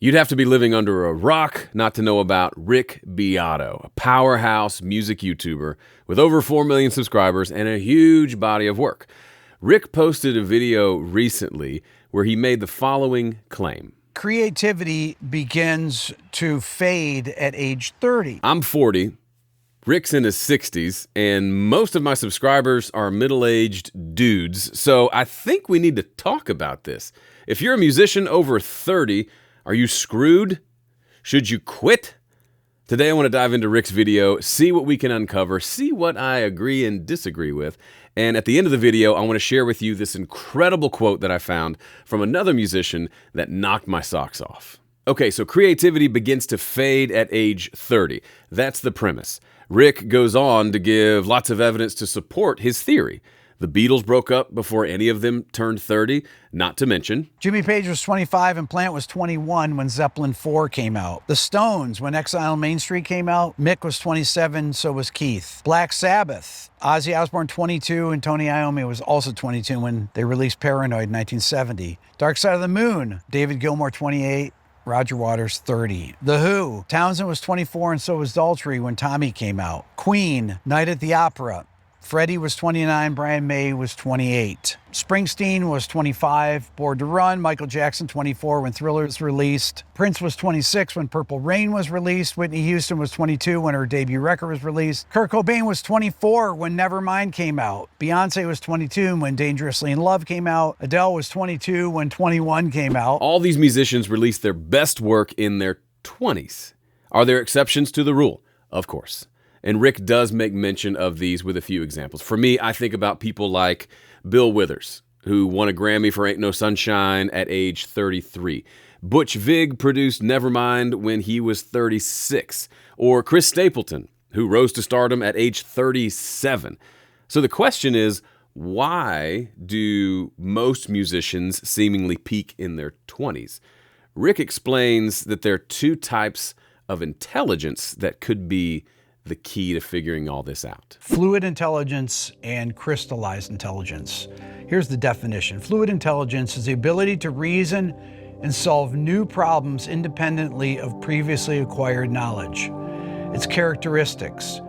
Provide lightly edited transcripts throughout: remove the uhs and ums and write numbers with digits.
You'd have to be living under a rock not to know about Rick Beato, a powerhouse music YouTuber with over 4 million subscribers and a huge body of work. Rick posted a video recently where he made the following claim. Creativity begins to fade at age 30. I'm 40, Rick's in his 60s, and most of my subscribers are middle-aged dudes, so I think we need to talk about this. If you're a musician over 30, are you screwed? Should you quit? Today I want to dive into Rick's video, see what we can uncover, see what I agree and disagree with, and at the end of the video I want to share with you this incredible quote that I found from another musician that knocked my socks off. Okay, so creativity begins to fade at age 30. That's the premise. Rick goes on to give lots of evidence to support his theory. The Beatles broke up before any of them turned 30, not to mention Jimmy Page was 25 and Plant was 21 when Zeppelin 4 came out. The Stones, when Exile on Main Street came out, Mick was 27, so was Keith. Black Sabbath, Ozzy Osbourne 22 and Tony Iommi was also 22 when they released Paranoid in 1970. Dark Side of the Moon, David Gilmour 28, Roger Waters 30. The Who, Townsend was 24 and so was Daltrey when Tommy came out. Queen, Night at the Opera, Freddie was 29, Brian May was 28. Springsteen was 25, Born to Run. Michael Jackson, 24 when Thriller was released. Prince was 26 when Purple Rain was released. Whitney Houston was 22 when her debut record was released. Kurt Cobain was 24 when Nevermind came out. Beyonce was 22 when Dangerously in Love came out. Adele was 22 when 21 came out. all these musicians released their best work in their 20s. Are there exceptions to the rule? Of course. And Rick does make mention of these with a few examples. For me, I think about people like Bill Withers, who won a Grammy for Ain't No Sunshine at age 33. Butch Vig produced Nevermind when he was 36. Or Chris Stapleton, who rose to stardom at age 37. So the question is, why do most musicians seemingly peak in their 20s? Rick explains that there are two types of intelligence that could be the key to figuring all this out. Fluid intelligence and crystallized intelligence. Here's the definition. Fluid intelligence is the ability to reason and solve new problems independently of previously acquired knowledge. Its characteristics: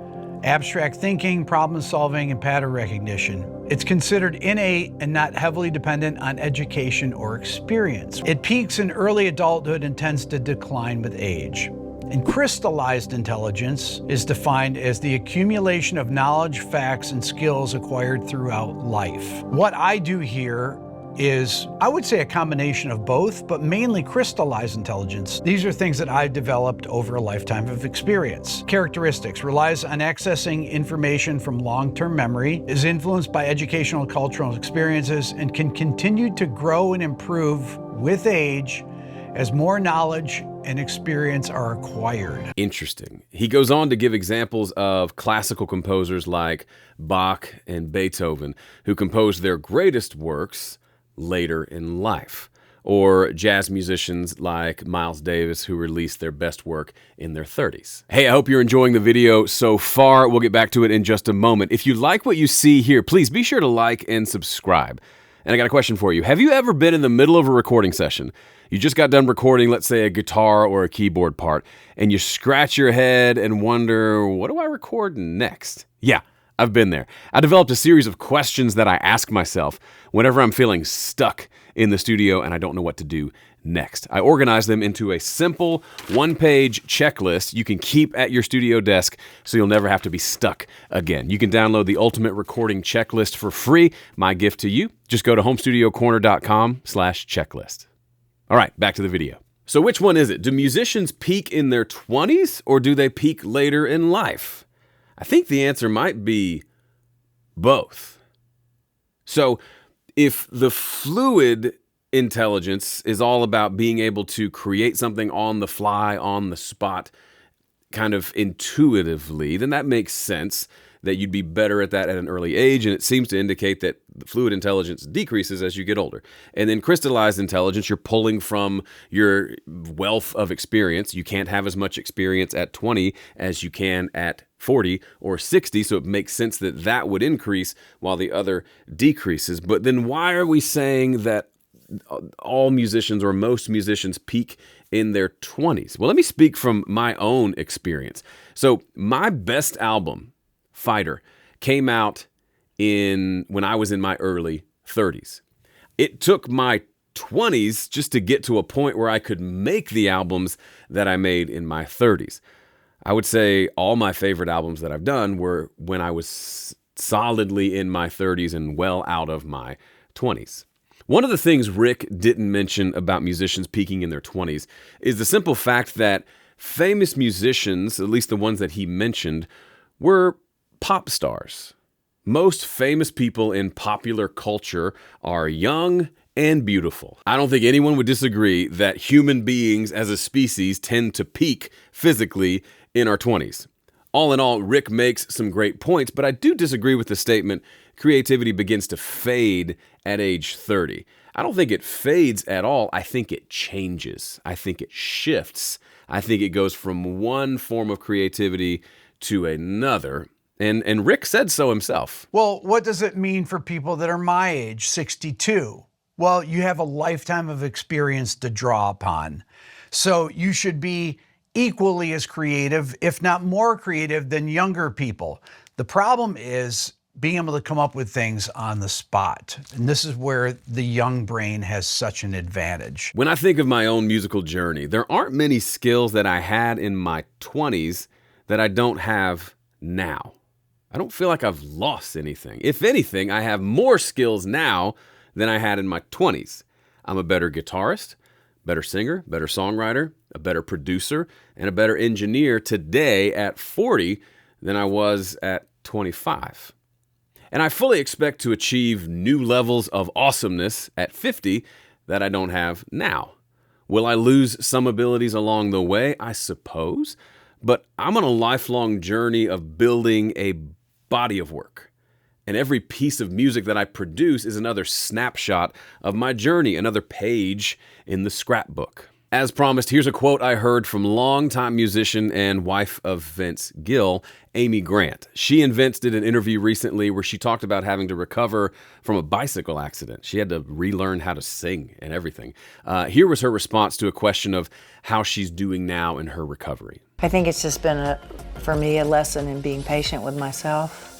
abstract thinking, problem solving, and pattern recognition. It's considered innate and not heavily dependent on education or experience. It peaks in early adulthood and tends to decline with age. And crystallized intelligence is defined as the accumulation of knowledge, facts, and skills acquired throughout life. What I do here is, I would say, a combination of both, but mainly crystallized intelligence. These are things that I've developed over a lifetime of experience. Characteristics: relies on accessing information from long-term memory, is influenced by educational and cultural experiences, and can continue to grow and improve with age as more knowledge and experience are acquired. Interesting. He goes on to give examples of classical composers like Bach and Beethoven, who composed their greatest works later in life, or jazz musicians like Miles Davis, who released their best work in their 30s. Hey, I hope you're enjoying the video so far. We'll get back to it in just a moment. If you like what you see here, please be sure to like and subscribe. And I got a question for you. Have you ever been in the middle of a recording session? You just got done recording, let's say, a guitar or a keyboard part, and you scratch your head and wonder, what do I record next? Yeah, I've been there. I developed a series of questions that I ask myself whenever I'm feeling stuck in the studio and I don't know what to do next. I organize them into a simple one-page checklist you can keep at your studio desk so you'll never have to be stuck again. You can download the Ultimate Recording Checklist for free. My gift to you, just go to homestudiocorner.com/checklist. All right, back to the video. So which one is it? Do musicians peak in their 20s or do they peak later in life? I think the answer might be both. So if the fluid intelligence is all about being able to create something on the fly, on the spot, kind of intuitively, then that makes sense that you'd be better at that at an early age, and it seems to indicate that the fluid intelligence decreases as you get older. And then crystallized intelligence, you're pulling from your wealth of experience. You can't have as much experience at 20 as you can at 40 or 60, so it makes sense that that would increase while the other decreases. But then why are we saying that all musicians or most musicians peak in their 20s. Well, let me speak from my own experience. So my best album, Fighter, came out when I was in my early 30s. It took my 20s just to get to a point where I could make the albums that I made in my 30s. I would say all my favorite albums that I've done were when I was solidly in my 30s and well out of my 20s. One of the things Rick didn't mention about musicians peaking in their 20s is the simple fact that famous musicians, at least the ones that he mentioned, were pop stars. Most famous people in popular culture are young and beautiful. I don't think anyone would disagree that human beings as a species tend to peak physically in our 20s. All in all, Rick makes some great points, but I do disagree with the statement creativity begins to fade at age 30. I don't think it fades at all. I think it changes. I think it shifts. I think it goes from one form of creativity to another. And Rick said so himself. Well, what does it mean for people that are my age, 62? Well, you have a lifetime of experience to draw upon. So you should be equally as creative, if not more creative, than younger people. The problem is being able to come up with things on the spot. And this is where the young brain has such an advantage. When I think of my own musical journey, there aren't many skills that I had in my 20s that I don't have now. I don't feel like I've lost anything. If anything, I have more skills now than I had in my 20s. I'm a better guitarist, better singer, better songwriter, a better producer, and a better engineer today at 40 than I was at 25. And I fully expect to achieve new levels of awesomeness at 50 that I don't have now. Will I lose some abilities along the way? I suppose. But I'm on a lifelong journey of building a body of work. And every piece of music that I produce is another snapshot of my journey, another page in the scrapbook. As promised, here's a quote I heard from longtime musician and wife of Vince Gill, Amy Grant. She and Vince did an interview recently where she talked about having to recover from a bicycle accident. She had to relearn how to sing and everything. Here was her response to a question of how she's doing now in her recovery. I think it's just been, for me, a lesson in being patient with myself.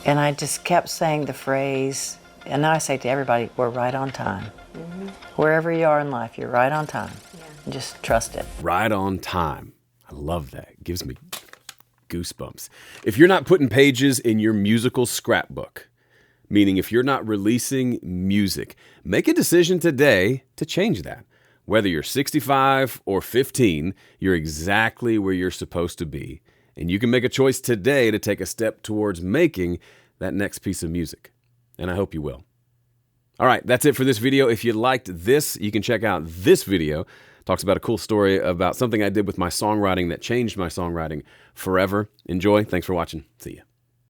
And I just kept saying the phrase, and now I say to everybody, we're right on time. Mm-hmm. Wherever you are in life, you're right on time. Yeah. And just trust it. Right on time. I love that. It gives me goosebumps. If you're not putting pages in your musical scrapbook, meaning if you're not releasing music, make a decision today to change that. Whether you're 65 or 15, you're exactly where you're supposed to be. And you can make a choice today to take a step towards making that next piece of music. And I hope you will. All right, that's it for this video. If you liked this, you can check out this video. It talks about a cool story about something I did with my songwriting that changed my songwriting forever. Enjoy. Thanks for watching. See ya.